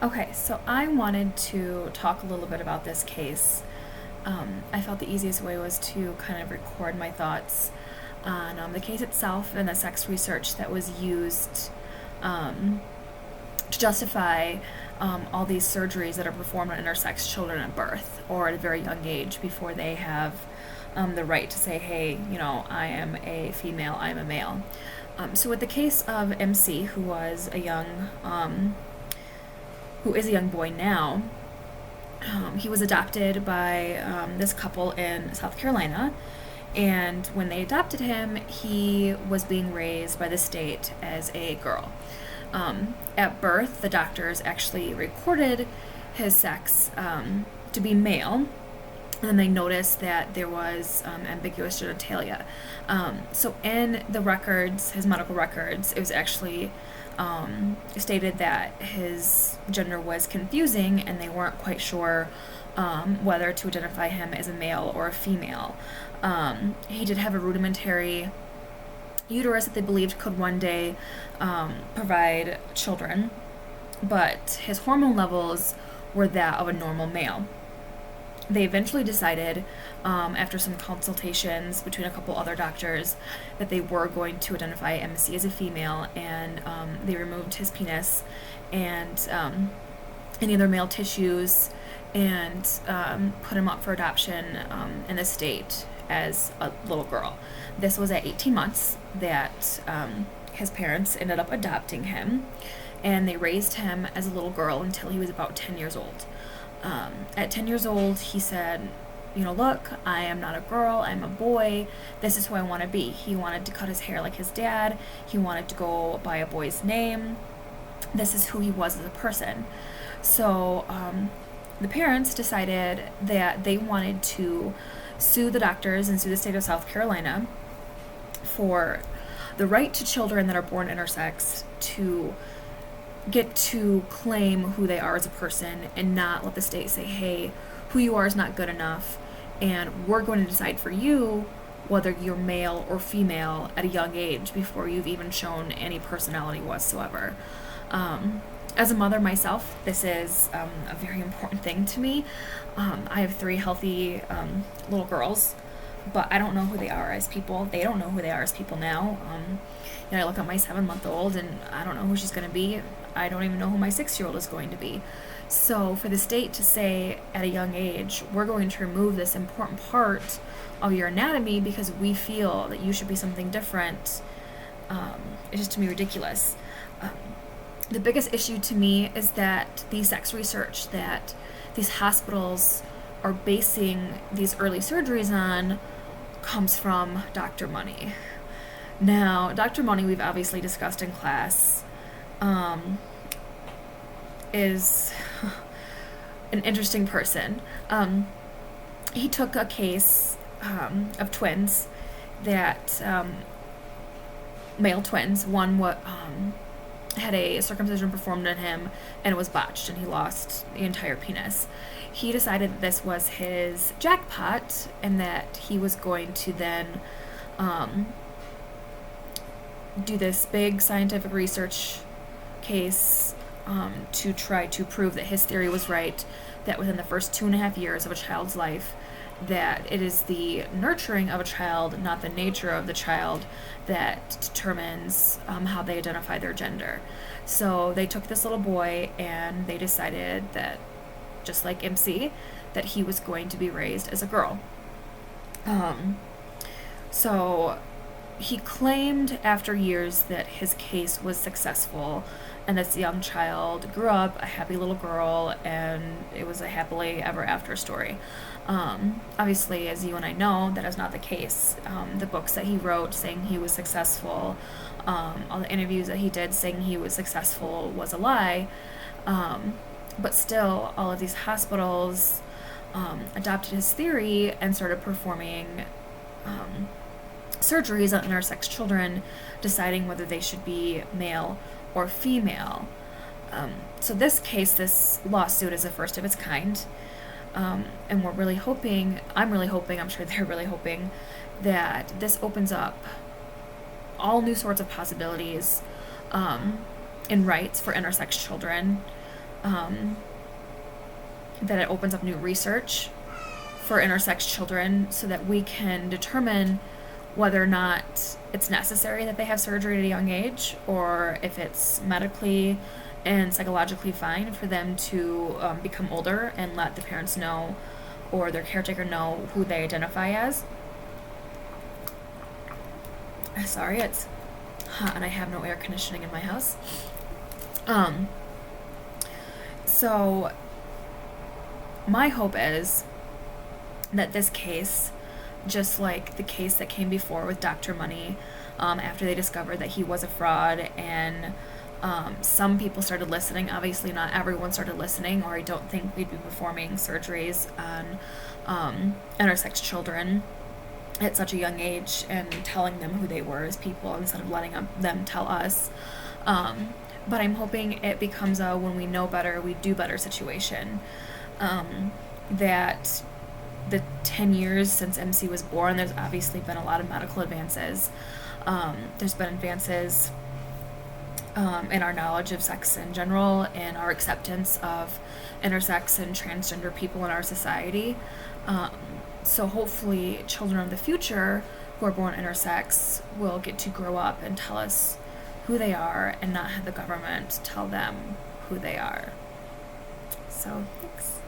Okay, so I wanted to talk a little bit about this case. I felt the easiest way was to kind of record my thoughts on the case itself and the sex research that was used um, to justify all these surgeries that are performed on intersex children at birth or at a very young age before they have the right to say, hey, I am a female, I am a male. So with the case of MC, who is a young boy now, he was adopted by this couple in South Carolina. And when they adopted him, he was being raised by the state as a girl. At birth, the doctors actually recorded his sex to be male, and then they noticed that there was ambiguous genitalia. So in the records, his medical records, it was actually stated that his gender was confusing and they weren't quite sure whether to identify him as a male or a female. He did have a rudimentary uterus that they believed could one day provide children, but his hormone levels were that of a normal male. They eventually decided, after some consultations between a couple other doctors, that they were going to identify MC as a female, and they removed his penis and any other male tissues and put him up for adoption in the state as a little girl. This was at 18 months that his parents ended up adopting him, and they raised him as a little girl until he was about 10 years old. At 10 years old, he said, look, I am not a girl, I'm a boy, this is who I want to be. He wanted to cut his hair like his dad, he wanted to go by a boy's name, this is who he was as a person. So the parents decided that they wanted to sue the doctors and sue the state of South Carolina for the right to children that are born intersex to get to claim who they are as a person and not let the state say, hey, who you are is not good enough, and we're going to decide for you whether you're male or female at a young age before you've even shown any personality whatsoever. As a mother myself, this is a very important thing to me. I have 3 healthy little girls, but I don't know who they are as people. They don't know who they are as people now. I look at my 7-month-old and I don't know who she's going to be. I don't even know who my 6-year-old is going to be. So for the state to say at a young age, we're going to remove this important part of your anatomy because we feel that you should be something different, it's just to me ridiculous. The biggest issue to me is that the sex research that these hospitals are basing these early surgeries on comes from Dr. Money. Now, Dr. Money, we've obviously discussed in class, is an interesting person. He took a case of twins that, male twins, one had a circumcision performed on him and it was botched and he lost the entire penis. He decided that this was his jackpot and that he was going to then do this big scientific research case to try to prove that his theory was right, that within the first 2.5 years of a child's life, that it is the nurturing of a child, not the nature of the child, that determines how they identify their gender. So they took this little boy and they decided that, just like MC, that he was going to be raised as a girl. So he claimed after years that his case was successful and this young child grew up a happy little girl and it was a happily ever after story. Obviously, as you and I know, that is not the case. The books that he wrote saying he was successful, all the interviews that he did saying he was successful was a lie. But still, all of these hospitals adopted his theory and started performing surgeries on intersex children, deciding whether they should be male or female. So this case, this lawsuit, is the first of its kind. And we're really hoping, I'm sure they're really hoping, that this opens up all new sorts of possibilities in rights for intersex children. that it opens up new research for intersex children so that we can determine whether or not it's necessary that they have surgery at a young age, or if it's medically and psychologically fine for them to become older and let the parents know or their caretaker know who they identify as. Sorry, it's hot and I have no air conditioning in my house. So my hope is that this case, just like the case that came before with Dr. Money, after they discovered that he was a fraud and some people started listening, obviously not everyone started listening, or I don't think we'd be performing surgeries on intersex children at such a young age and telling them who they were as people instead of letting them tell us. But I'm hoping it becomes a when we know better, we do better situation. That the 10 years since MC was born, there's obviously been a lot of medical advances. There's been advances in our knowledge of sex in general and our acceptance of intersex and transgender people in our society. So hopefully children of the future who are born intersex will get to grow up and tell us who they are and not have the government tell them who they are. So, thanks.